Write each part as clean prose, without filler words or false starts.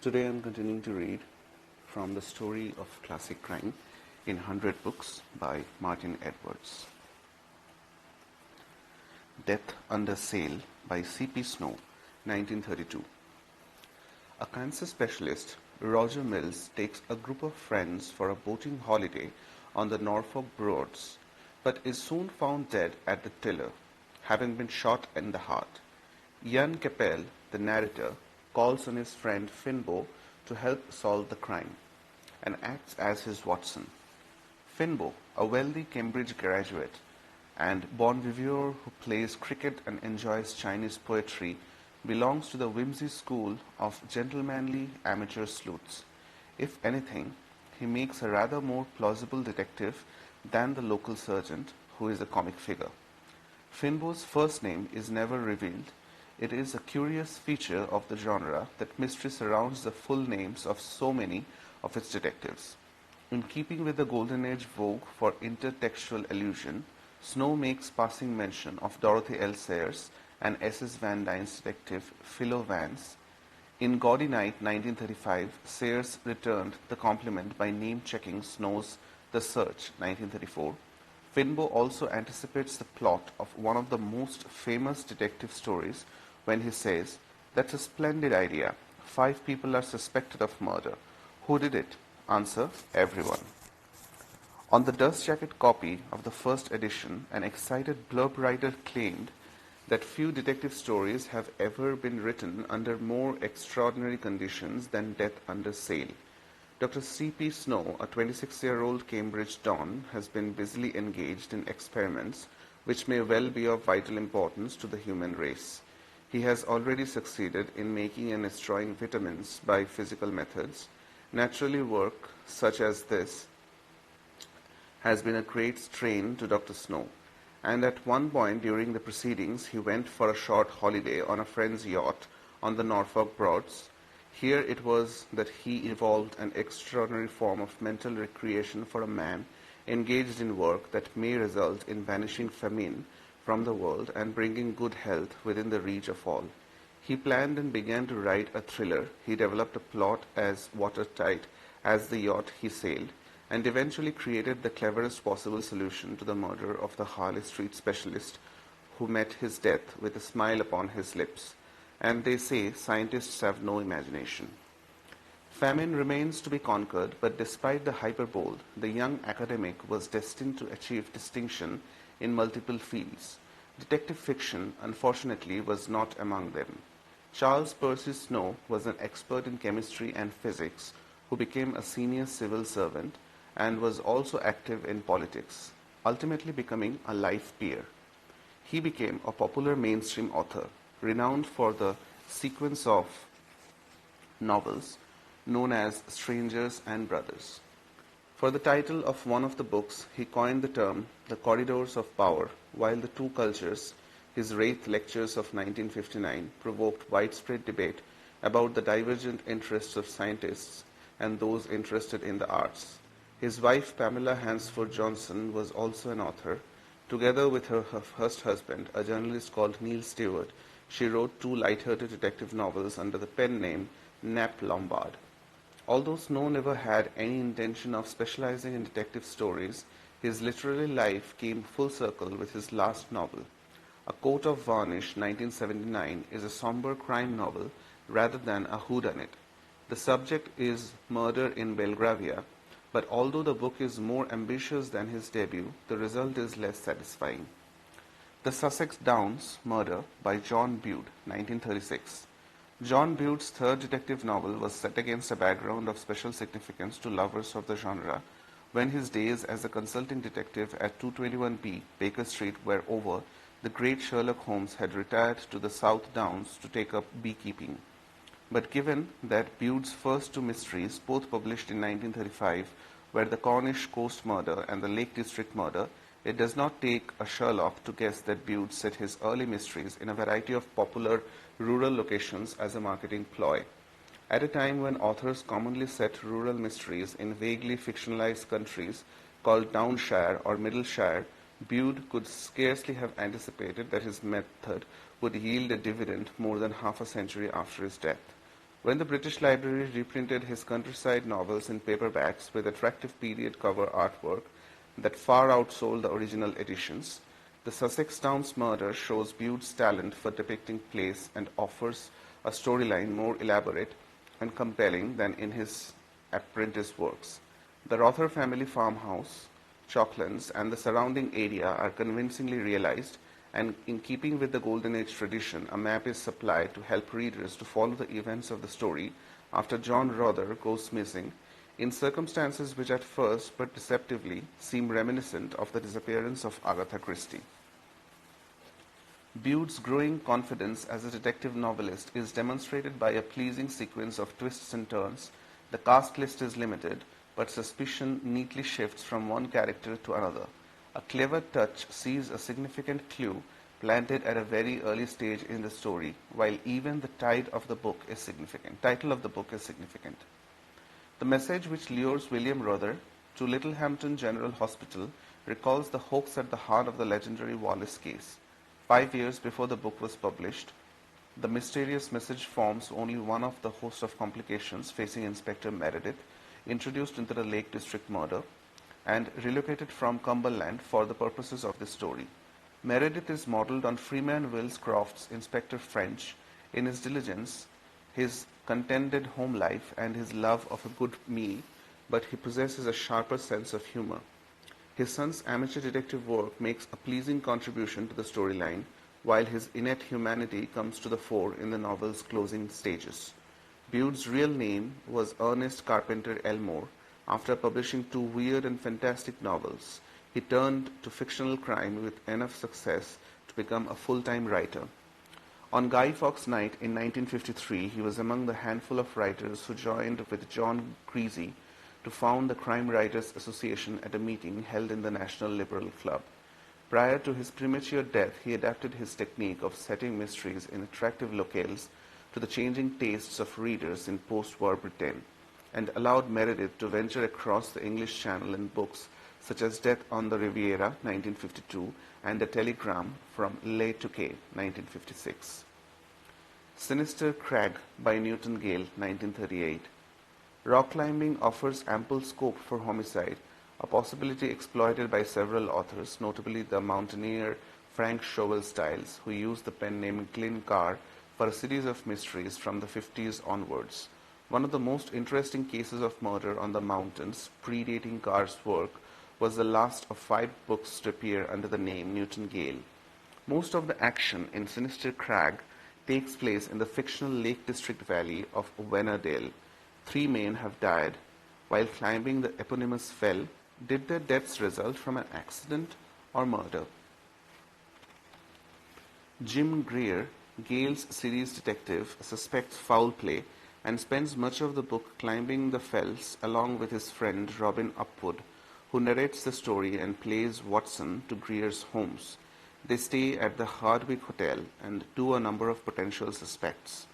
Today I'm continuing to read from The Story of Classic Crime in 100 Books by Martin Edwards. Death Under Sail by C.P. Snow, 1932. A cancer specialist, Roger Mills, takes a group of friends for a boating holiday on the Norfolk Broads, but is soon found dead at the tiller, having been shot in the heart. Jan Keppel, the narrator, calls on his friend Finbo to help solve the crime, and acts as his Watson. Finbo, a wealthy Cambridge graduate and bon vivant who plays cricket and enjoys Chinese poetry, belongs to the whimsy school of gentlemanly amateur sleuths. If anything, he makes a rather more plausible detective than the local sergeant, who is a comic figure. Finbo's first name is never revealed. It is a curious feature of the genre that mystery surrounds the full names of so many of its detectives. In keeping with the Golden Age vogue for intertextual allusion, Snow makes passing mention of Dorothy L. Sayers and S.S. Van Dyne's detective Philo Vance. In Gaudy Night, 1935, Sayers returned the compliment by name-checking Snow's The Search, 1934. Finbo also anticipates the plot of one of the most famous detective stories when he says, "That's a splendid idea. 5 people are suspected of murder. Who did it? Answer, everyone." On the dust jacket copy of the first edition, an excited blurb writer claimed that few detective stories have ever been written under more extraordinary conditions than Death Under Sail. Dr. C.P. Snow, a 26-year-old Cambridge don, has been busily engaged in experiments which may well be of vital importance to the human race. He has already succeeded in making and destroying vitamins by physical methods. Naturally, work such as this has been a great strain to Dr. Snow, and at one point during the proceedings he went for a short holiday on a friend's yacht on the Norfolk Broads. Here it was that he evolved an extraordinary form of mental recreation for a man engaged in work that may result in banishing famine from the world and bringing good health within the reach of all. He planned and began to write a thriller. He developed a plot as watertight as the yacht he sailed, and eventually created the cleverest possible solution to the murder of the Harley Street specialist who met his death with a smile upon his lips. And they say scientists have no imagination. Famine remains to be conquered, but despite the hyperbole, the young academic was destined to achieve distinction in multiple fields. Detective fiction, unfortunately, was not among them. Charles Percy Snow was an expert in chemistry and physics who became a senior civil servant and was also active in politics, ultimately becoming a life peer. He became a popular mainstream author, renowned for the sequence of novels known as Strangers and Brothers. For the title of one of the books, he coined the term "The Corridors of Power," while The Two Cultures, his Wraith lectures of 1959, provoked widespread debate about the divergent interests of scientists and those interested in the arts. His wife, Pamela Hansford Johnson, was also an author. Together with her first husband, a journalist called Neil Stewart, she wrote 2 light-hearted detective novels under the pen name Nap Lombard. Although Snow never had any intention of specializing in detective stories, his literary life came full circle with his last novel. A Coat of Varnish, 1979, is a somber crime novel rather than a whodunit. The subject is murder in Belgravia, but although the book is more ambitious than his debut, the result is less satisfying. The Sussex Downs Murder by John Bude, 1936. John Bude's third detective novel was set against a background of special significance to lovers of the genre when his days as a consulting detective at 221B Baker Street were over. The great Sherlock Holmes had retired to the South Downs to take up beekeeping. But given that Bude's first 2 mysteries, both published in 1935, were the Cornish Coast Murder and the Lake District Murder, it does not take a Sherlock to guess that Bude set his early mysteries in a variety of popular rural locations as a marketing ploy. At a time when authors commonly set rural mysteries in vaguely fictionalized countries called Downshire or Middleshire, Bude could scarcely have anticipated that his method would yield a dividend more than half a century after his death. When the British Library reprinted his countryside novels in paperbacks with attractive period cover artwork that far outsold the original editions, The Sussex Downs Murder shows Bude's talent for depicting place and offers a storyline more elaborate and compelling than in his apprentice works. The Rother family farmhouse, Chalklands, and the surrounding area are convincingly realized, and in keeping with the Golden Age tradition, a map is supplied to help readers to follow the events of the story after John Rother goes missing, in circumstances which at first, but deceptively, seem reminiscent of the disappearance of Agatha Christie. Bude's growing confidence as a detective novelist is demonstrated by a pleasing sequence of twists and turns. The cast list is limited, but suspicion neatly shifts from one character to another. A clever touch sees a significant clue planted at a very early stage in the story, while even the title of the book is significant. The message which lures William Rother to Littlehampton General Hospital recalls the hoax at the heart of the legendary Wallace case. 5 years before the book was published, the mysterious message forms only one of the host of complications facing Inspector Meredith, introduced into the Lake District murder, and relocated from Cumberland for the purposes of this story. Meredith is modeled on Freeman Wills Croft's Inspector French in his diligence, his contented home life, and his love of a good meal, but he possesses a sharper sense of humor. His son's amateur detective work makes a pleasing contribution to the storyline, while his innate humanity comes to the fore in the novel's closing stages. Bude's real name was Ernest Carpenter Elmore. After publishing 2 weird and fantastic novels, he turned to fictional crime with enough success to become a full-time writer. On Guy Fawkes Night in 1953, he was among the handful of writers who joined with John Creasy to found the Crime Writers Association at a meeting held in the National Liberal Club. Prior to his premature death, he adapted his technique of setting mysteries in attractive locales to the changing tastes of readers in post-war Britain, and allowed Meredith to venture across the English Channel in books such as Death on the Riviera, 1952, and A Telegram from Le Touquet, 1956. Sinister Crag by Newton Gale, 1938. Rock climbing offers ample scope for homicide, a possibility exploited by several authors, notably the mountaineer Frank Shovel Stiles, who used the pen name Glyn Carr for a series of mysteries from the 50s onwards. One of the most interesting cases of murder on the mountains, predating Carr's work, was the last of 5 books to appear under the name Newton Gale. Most of the action in Sinister Crag takes place in the fictional Lake District valley of Wennerdale. 3 men have died while climbing the eponymous fell. Did their deaths result from an accident or murder? Jim Greer, Gale's series detective, suspects foul play and spends much of the book climbing the fells along with his friend Robin Upwood, who narrates the story and plays Watson to Greer's homes. They stay at the Hardwick Hotel and do a number of potential suspects.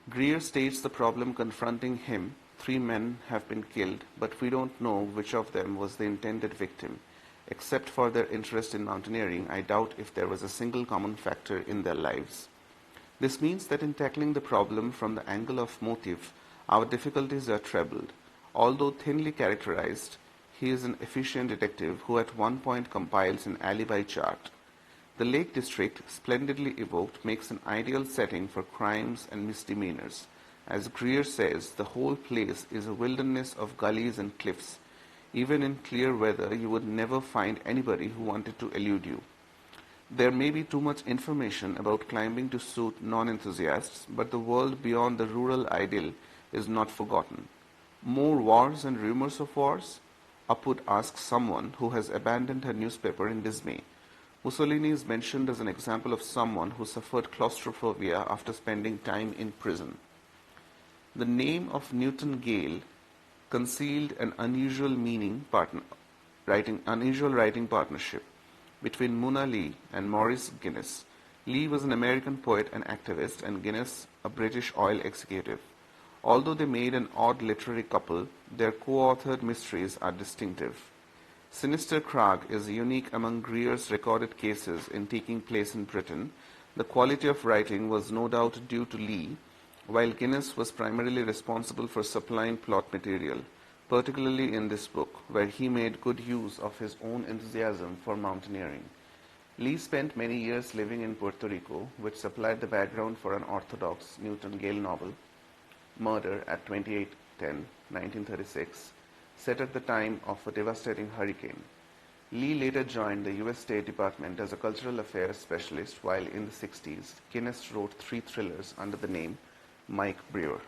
Greer states the problem confronting him: 3 men have been killed, but we don't know which of them was the intended victim. Except for their interest in mountaineering, I doubt if there was a single common factor in their lives. This means that in tackling the problem from the angle of motive, our difficulties are trebled. Although thinly characterized, he is an efficient detective who at one point compiles an alibi chart. The Lake District, splendidly evoked, makes an ideal setting for crimes and misdemeanors. As Greer says, the whole place is a wilderness of gullies and cliffs. Even in clear weather, you would never find anybody who wanted to elude you. There may be too much information about climbing to suit non-enthusiasts, but the world beyond the rural idyll is not forgotten. More wars and rumors of wars? Upwood asks someone who has abandoned her newspaper in dismay. Mussolini is mentioned as an example of someone who suffered claustrophobia after spending time in prison. The name of Newton Gale concealed an unusual writing partnership between Muna Lee and Maurice Guinness. Lee was an American poet and activist, and Guinness a British oil executive. Although they made an odd literary couple, their co-authored mysteries are distinctive. Sinister Crag is unique among Greer's recorded cases in taking place in Britain. The quality of writing was no doubt due to Lee, while Guinness was primarily responsible for supplying plot material, particularly in this book, where he made good use of his own enthusiasm for mountaineering. Lee spent many years living in Puerto Rico, which supplied the background for an orthodox Newton Gale novel, Murder at 2810, 1936, set at the time of a devastating hurricane. Lee later joined the U.S. State Department as a cultural affairs specialist, while in the 60s, Guinness wrote 3 thrillers under the name Mike Brewer.